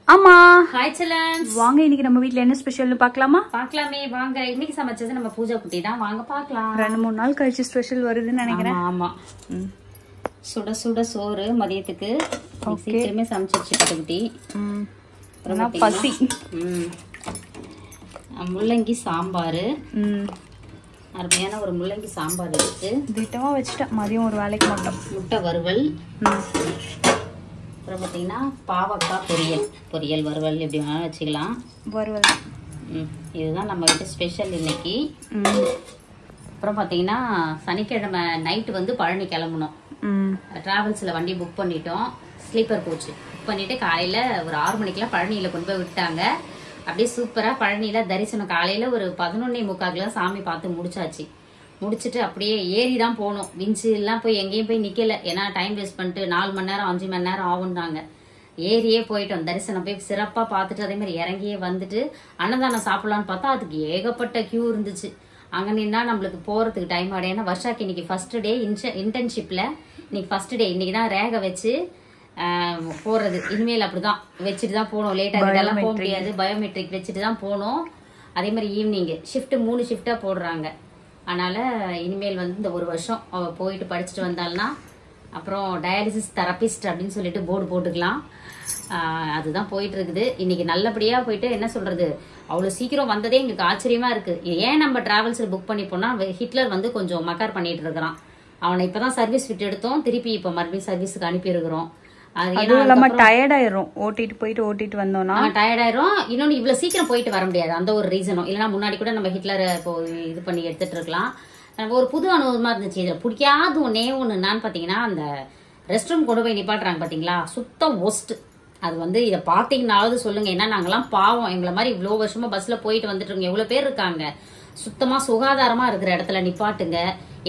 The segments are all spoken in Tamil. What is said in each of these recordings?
ஆமா ஹாய் செல்லன்ஸ், வாங்க இன்னைக்கு நம்ம வீட்ல என்ன ஸ்பெஷல்னு பார்க்கலாமா? பார்க்கலாமே வாங்க. இன்னைக்கு சமைச்சது நம்ம பூஜா குட்டி தான், வாங்க பார்க்கலாம். 2-3 நாள் கழிச்சு ஸ்பெஷல் வருதுன்னு நினைக்கிறேன். ஆமா, சுட சுட சோறு மதியத்துக்கு சீக்கிரமே சமைச்சிருச்சு குட்டி. பசி. முள்ளங்கி சாம்பார், அருமையான ஒரு முள்ளங்கி சாம்பார் இருக்கு. திட்டமா வச்சுட்டேன், மதியம் ஒரு வேலைக்கு மட்டும். முட்டை வறுவல், அப்புறம் பார்த்தீங்கன்னா பாவக்காய் பொரியல் வறுவல் எப்படி வேணாலும் வச்சுக்கலாம். வறுவல் இதுதான் நம்ம வீட்டு ஸ்பெஷல் இன்னைக்கு. அப்புறம் பார்த்தீங்கன்னா சனிக்கிழமை நைட்டு வந்து பழனி கிளம்பணும். டிராவல்ஸில் வண்டி புக் பண்ணிட்டோம், ஸ்லீப்பர் கோச் புக் பண்ணிட்டு காலையில் ஒரு 6 மணிக்கெல்லாம் பழனியில் கொண்டு போய் விட்டாங்க. அப்படியே சூப்பராக பழனியில் தரிசனம் காலையில் ஒரு 11:45 சாமி பார்த்து முடிச்சுட்டு அப்படியே ஏறி தான் போகணும். விஞ்சு எல்லாம் போய் எங்கேயும் போய் நிக்கல, ஏன்னா டைம் வேஸ்ட் பண்ணிட்டு 4 மணி நேரம் 5 மணி நேரம் ஆகும்னாங்க. ஏரியே போயிட்டோம், தரிசனம் போய் சிறப்பா பார்த்துட்டு அதே மாதிரி இறங்கியே வந்துட்டு அன்னதானம் சாப்பிடலான்னு பார்த்தா அதுக்கு ஏகப்பட்ட கியூ இருந்துச்சு. அங்க நின்னா நம்மளுக்கு போறதுக்கு டைம் ஆடும். ஏன்னா வருஷாக்கு இன்னைக்கு ஃபர்ஸ்ட் டே இன்டர்ன்ஷிப்ல, இன்னைக்கு ஃபர்ஸ்ட் டே. இன்னைக்கு தான் ரேகை வச்சு போறது. இனிமேல் அப்படிதான் வச்சுட்டு தான் போகணும். லேட்டா கிட்டலாம் போக முடியாது, பயோமெட்ரிக் வச்சுட்டு தான் போகணும். அதே மாதிரி ஈவினிங் ஷிஃப்ட் 3 ஷிஃப்டா போடுறாங்க. அதனால இனிமேல் வந்து இந்த 1 வருஷம் அவ போயிட்டு படிச்சுட்டு வந்தாள்னா அப்புறம் டயாலிசிஸ் தெரபிஸ்ட் அப்படின்னு சொல்லிட்டு போர்டு போட்டுக்கலாம். அதுதான் போயிட்டு இருக்குது. இன்னைக்கு நல்லபடியா போயிட்டு என்ன சொல்றது, அவ்வளவு சீக்கிரம் வந்ததே எங்களுக்கு ஆச்சரியமா இருக்கு. ஏன் நம்ம டிராவல்ஸ்ல புக் பண்ணி போனா ஹிட்லர் வந்து கொஞ்சம் மக்கார் பண்ணிட்டு இருக்கிறான். அவனை இப்பதான் சர்வீஸ் விட்டு எடுத்தோம், திருப்பி இப்ப மறுபடியும் சர்வீஸுக்கு அனுப்பி இருக்கிறோம். ஓட்டிட்டு வந்தோம்னா டயர்ட் ஆயிரும். இன்னொன்னு இவ்வளவு சீக்கிரம் போயிட்டு வர முடியாது, அந்த ஒரு ரீசனும். இல்லைன்னா முன்னாடி கூட நம்ம ஹிட்லர் இப்போ இது பண்ணி எடுத்துட்டு இருக்கலாம். எனக்கு ஒரு புது அனுபவமா இருந்துச்சு. இதுல பிடிக்காத ஒன்னே ஒண்ணு என்னன்னு பாத்தீங்கன்னா, அந்த ரெஸ்ட் ரூம் கொண்டு போய் நிப்பாட்டுறாங்க பாத்தீங்களா, சுத்தம் ஒஸ்ட். அது வந்து இதை பாத்தீங்கன்னாவது சொல்லுங்க. ஏன்னா நாங்கெல்லாம் பாவம், எங்களை மாதிரி இவ்வளவு வருஷமா பஸ்ல போயிட்டு வந்துட்டு இருக்கோம், எவ்வளவு பேர் இருக்காங்க. சுத்தமா சுகாதாரமா இருக்கிற இடத்துல நிப்பாட்டுங்க.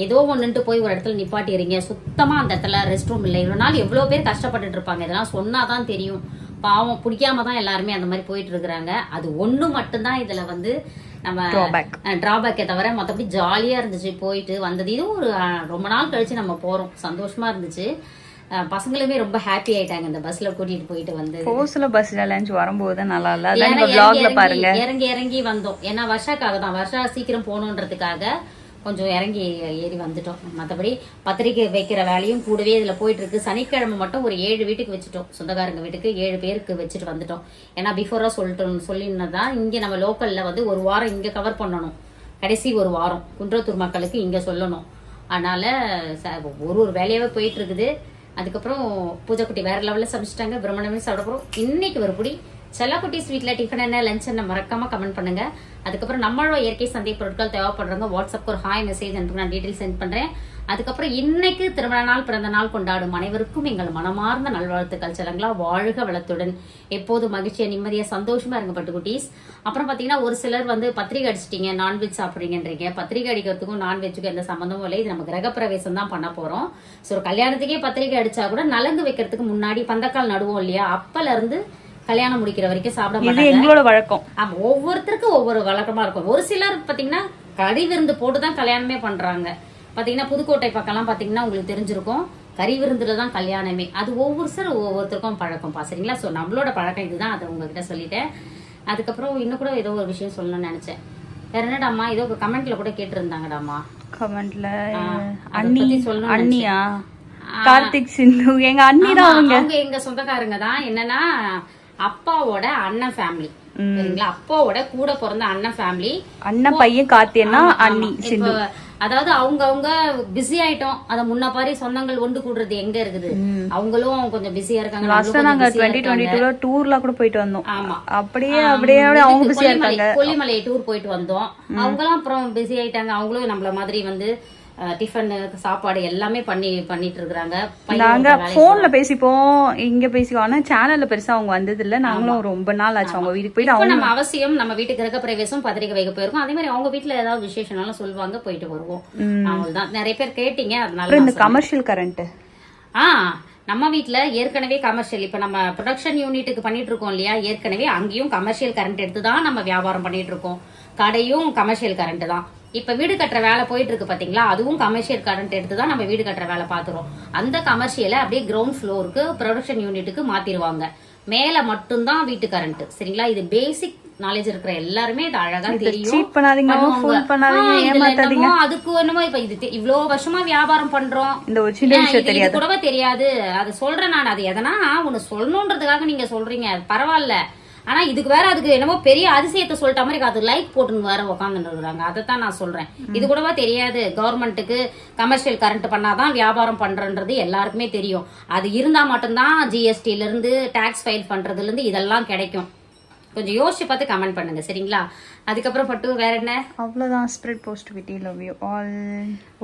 ஏதோ ஒண்ணுட்டு போய் ஒரு இடத்துல நிப்பாட்டிடுறீங்க, சுத்தமா அந்த இடத்துல ரெஸ்ட் ரூம் இல்லை. இவ்வளவு நாள் எவ்வளவு பேர் கஷ்டப்பட்டுட்டு இருப்பாங்க, இதெல்லாம் சொன்னாதான் தெரியும். பாவம், பிடிக்காம தான் எல்லாருமே அந்த மாதிரி போயிட்டு இருக்கிறாங்க. அது ஒண்ணு மட்டும்தான் இதுல வந்து நம்ம டிராபேக்கை தவிர மற்றபடி ஜாலியா இருந்துச்சு போயிட்டு வந்தது. இது ஒரு ரொம்ப நாள் கழிச்சு நம்ம போறோம், சந்தோஷமா இருந்துச்சு. பசங்களுமே ரொம்ப ஹாப்பி ஆயிட்டாங்க இந்த பஸ்ல கூட்டிட்டு போயிட்டு வந்து. பஸ்ல லஞ்ச் வரும்போது நல்லா இல்ல, அதான் vlogல பாருங்க. இறங்கி வந்தோம். ஏன்னா வருஷாக்காக தான், வருஷா சீக்கிரம் போகணுன்றதுக்காக கொஞ்சம் இறங்கி ஏறி வந்துட்டோம். மற்றபடி பத்திரிக்கை வைக்கிற வேலையும் கூடவே இதுல போயிட்டு இருக்கு. சனிக்கிழமை மட்டும் ஒரு 7 வீட்டுக்கு வச்சுட்டோம், சொந்தக்காரங்க வீட்டுக்கு 7 பேருக்கு வச்சுட்டு வந்துட்டோம். ஏன்னா பிஃபோரா சொல்லினதான் இங்க நம்ம லோக்கல்ல வந்து 1 வாரம் இங்க கவர் பண்ணணும், கடைசி 1 வாரம் குன்றத்தூர் மக்களுக்கு இங்க சொல்லணும். அதனால ஒரு வேலையாவே போயிட்டு இருக்குது. அதுக்கப்புறம் பூஜா குட்டி வேற லெவல்ல சமைச்சிட்டாங்க, பிரம்மணமே சாப்பிட போறோம். இன்னைக்கு ஒரு புடி செல்லக்குட்டி ஸ்வீட்ல டிஃபன் என்ன லஞ்ச் என்ன மறக்காம கமெண்ட் பண்ணுங்க. அதுக்கப்புறம் நம்மளோட இயற்கை சந்தை பொருட்கள் தேவைப்படுறவங்க வாட்ஸ்அப்க்கு ஒரு ஹாய் மெசேஜ் அனுப்புங்க, நான் டீடைல் சென்ட் பண்றேன். அதுக்கப்புறம் இன்னைக்கு திருமண நாள் பிறந்த நாள் கொண்டாடும் அனைவருக்கும் எங்கள் மனமார்ந்த நல்வாழ்த்துக்கள். செல்லங்களா, வாழ்க வளத்துடன் எப்போது மகிழ்ச்சியா நிம்மதியா சந்தோஷமா இருங்க பட்டுக்குட்டீஸ். அப்புறம் பாத்தீங்கன்னா ஒரு சிலர் வந்து பத்திரிகை அடிச்சிட்டீங்க, நான்வெஜ் சாப்பிடுறீங்கன்றீங்க. பத்திரிகை அடிக்கிறதுக்கும் நான்வெஜ்ஜுக்கும் எந்த சம்பந்தமும் இல்லை. இது நம்ம கிரகப்பிரவேசம் தான் பண்ண போறோம். ஸோ கல்யாணத்துக்கே பத்திரிகை அடிச்சா கூட நலங்கு வைக்கிறதுக்கு முன்னாடி பந்தக்கால் நடுவோம் இல்லையா, அப்பல இருந்து கல்யாணம் முடிக்கிற வரைக்கும் சாப்பிட மாட்டாங்க. எங்களோட வழக்கம். ஆமா, ஒவ்வொருத்தருக்கும் ஒவ்வொரு வழக்கமா இருக்கும். ஒரு சிலர் பாத்தீங்கன்னா கறி விருந்து போட்டுதான் கல்யாணமே பண்றாங்க. பாத்தீங்கன்னா புதுக்கோட்டை பக்கம்லாம் பாத்தீங்கன்னா உங்களுக்கு தெரிஞ்சிருக்கும், கறி விருந்துலதான் கல்யாணமே. அது ஒவ்வொருத்தருக்கும் பழக்கம் சரிங்களா. சோ நம்மளோட பழக்கம் இதுதான், அதை உங்ககிட்ட சொல்லிட்டேன். அதுக்கப்புறம் இன்னும் கூட ஏதோ ஒரு விஷயம் சொல்லணும்னு நினைச்சேன். வேற என்னடாமா, ஏதோ கமெண்ட்ல கூட கேட்டு இருந்தாங்கடாமா. கமெண்ட்ல அண்ணியா கார்த்திக் சிந்து எங்க அண்ணி தான். அவங்க எங்க சொந்தக்காரங்க தான். என்னன்னா அப்பாவோட அண்ணன் ஃபேமிலி சரிங்களா, அப்பாவோட கூட பிறந்த அண்ணன் ஃபேமிலி. அண்ணன் பையன் கார்த்தியன்னா அண்ணி சிந்து. அதாவது அவங்க பிஸி ஆயிட்டோம். அத முன்ன பாரி சொந்தங்கள் ஒன்று கூடுறது எங்க இருக்குது, அவங்களும் கொஞ்சம் பிஸியா இருக்காங்க. லாஸ்டா நாங்க 2022 டூர்ல கூட போயிட்டு வந்தோம். ஆமா, அப்படியே அவங்க பிஸியா இருக்காங்க. கொல்லிமலை டூர் போயிட்டு வந்தோம். அவங்களும் அப்புறம் பிஸி ஆயிட்டாங்க. அவங்களும் நம்மள மாதிரி வந்து டிஃபன் சாப்பாடு எல்லாமே பண்ணிட்டு இருக்காங்க. நாங்க போன்ல பேசிப்போம், இங்க பேசிப்போம். ஆனா சேனல்ல பெருசா அவங்க வந்தது இல்ல. நாங்களும் ரொம்ப நாள் ஆச்சு அவங்க வீட்டுக்கு போயிட்டு. நம்ம அவசியம் நம்ம வீட்டுக்கு கிரக பிரவேசம் பத்திரிக்கை வைக்க போயிருக்கோம். அதே மாதிரி அவங்க வீட்டுல ஏதாவது விசேஷம்னாலும் சொல்லுவாங்க, போயிட்டு வருவோம். அவங்கதான் நிறைய பேர் கேட்டீங்க. அதனால இந்த கமர்ஷியல் கரண்ட் நம்ம வீட்டுல ஏற்கனவே கமர்ஷியல், இப்ப நம்ம ப்ரொடக்ஷன் யூனிட்டுக்கு பண்ணிட்டு இருக்கோம் இல்லையா, ஏற்கனவே அங்கேயும் கமர்ஷியல் கரண்ட் எடுத்துதான் நம்ம வியாபாரம் பண்ணிட்டு இருக்கோம். கடையும் கமர்ஷியல் கரண்ட் தான். இப்ப வீடு கட்டுற வேலை போயிட்டு இருக்கு பாத்தீங்களா, அதுவும் கமர்ஷியல் கரண்ட் எடுத்துதான் நம்ம வீடு கட்டுற வேலை பாத்துறோம். அந்த கமர்ஷியலை அப்படியே கிரவுண்ட் ஃப்ளோருக்கு ப்ரொடக்ஷன் யூனிட்டுக்கு மாத்திருவாங்க. மேல மட்டும்தான் வீட்டு கரண்ட். சரிங்களா? இது பேசிக் நாலேஜ் இருக்கிற எல்லாருமே இது அழகா தெரியும். சீட் பண்ணாதீங்க, ஃபூல் பண்ணாதீங்க, ஏமாத்தாதீங்க. அதுக்கு என்னமோ இப்ப இது இவ்வளவு வருஷமா வியாபாரம் பண்றோம், இந்த ஒரு சின்ன விஷயம் தெரியாது கூடவே தெரியாது. அது சொல்றேன் நான். அது எதனா ஒண்ணு சொல்லணும்ன்றதுக்காக நீங்க சொல்றீங்க, பரவாயில்ல. ஆனா இதுக்கு வேற அதுக்கு என்னமோ பெரிய அதிசயத்தை சொல்லிட்ட மாதிரி அது லைக் போட்டுன்னு வேற உட்காந்துட்டு இருக்காங்க. அதைத்தான் நான் சொல்றேன். இது கூடவா தெரியாது? கவர்மெண்ட்டுக்கு கமர்ஷியல் கரண்ட் பண்ணாதான் வியாபாரம் பண்றன்றது எல்லாருக்குமே தெரியும். அது இருந்தா மட்டும்தான் ஜிஎஸ்டில இருந்து டாக்ஸ் ஃபைல் பண்றதுல இருந்து இதெல்லாம் கிடைக்கும். கொஞ்சம் யோசிச்சு பார்த்து கமெண்ட் பண்ணுங்க. சரிங்களா? அதுக்கப்புறம் பட்டு வேற என்ன? அவ்வளவுதான். Spread positivity. Love you all.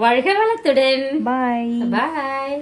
வாழ்க வளத்துடன். Bye bye.